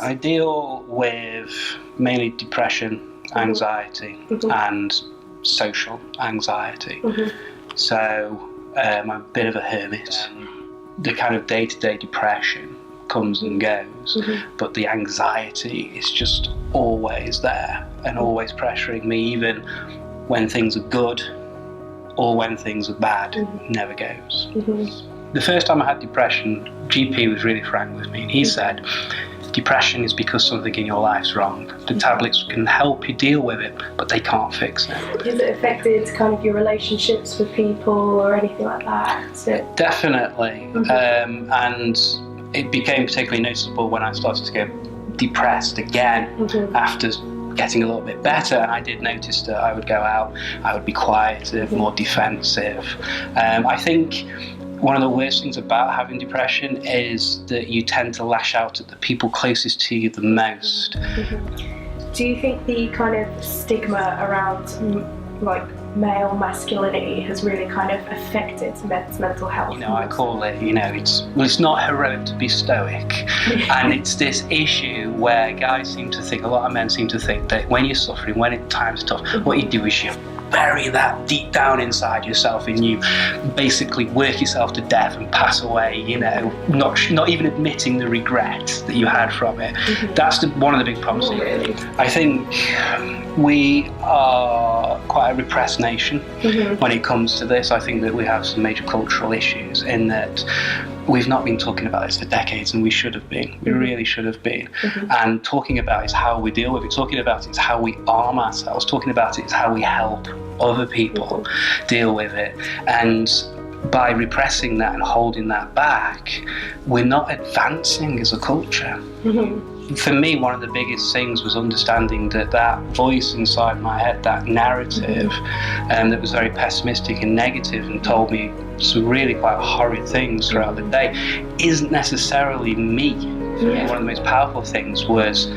I deal with mainly depression, anxiety, and social anxiety. So I'm a bit of a hermit. The kind of day-to-day depression comes and goes, but the anxiety is just always there and always pressuring me, even when things are good or when things are bad. Never goes. The first time I had depression, GP was really frank with me, and he said, depression is because something in your life's wrong. The tablets can help you deal with it, but they can't fix it. Has it affected kind of your relationships with people or anything like that? Definitely. And it became particularly noticeable when I started to get depressed again after getting a little bit better. And I did notice that I would go out, I would be quieter, more defensive. I think one of the worst things about having depression is that you tend to lash out at the people closest to you the most. Do you think the kind of stigma around like male masculinity has really kind of affected men's mental health? You know, I call it, it's not heroic to be stoic. And it's this issue where guys seem to think, a lot of men seem to think that when you're suffering, when time's tough, what you do is you bury that deep down inside yourself and you basically work yourself to death and pass away, not even admitting the regret that you had from it. That's one of the big problems. Really? I think we are quite a repressed nation when it comes to this. I think that we have some major cultural issues in that we've not been talking about this for decades, and we should have been. We really should have been. And talking about it is how we deal with it. Talking about it is how we arm ourselves. Talking about it is how we help other people deal with it. And by repressing that and holding that back, we're not advancing as a culture. For me, one of the biggest things was understanding that voice inside my head, that narrative, that was very pessimistic and negative and told me some really quite horrid things throughout the day, isn't necessarily me. For me, one of the most powerful things was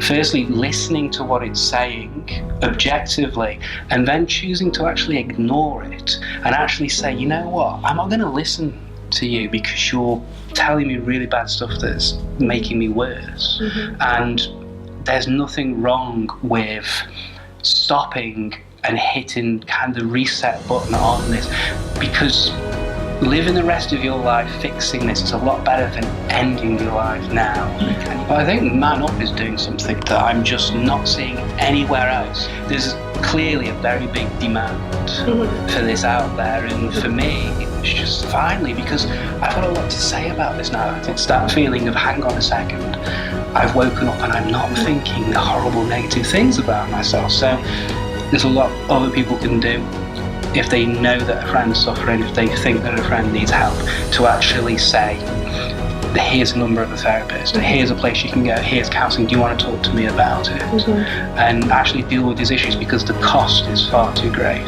firstly listening to what it's saying objectively, and then choosing to actually ignore it and actually say, you know what, I'm not going to listen to you because you're telling me really bad stuff that's making me worse. And there's nothing wrong with stopping and hitting kind of the reset button on this, because living the rest of your life fixing this is a lot better than ending your life now. But I think Man Up is doing something that I'm just not seeing anywhere else. There's clearly a very big demand for this out there, and for me it's just finally, because I've got a lot to say about this now. It's that feeling of, hang on a second, I've woken up and I'm not thinking the horrible negative things about myself. So there's a lot other people can do if they know that a friend's suffering, if they think that a friend needs help, to actually say, here's a number of a therapist, here's a place you can go, here's counselling, do you want to talk to me about it? And actually deal with these issues, because the cost is far too great.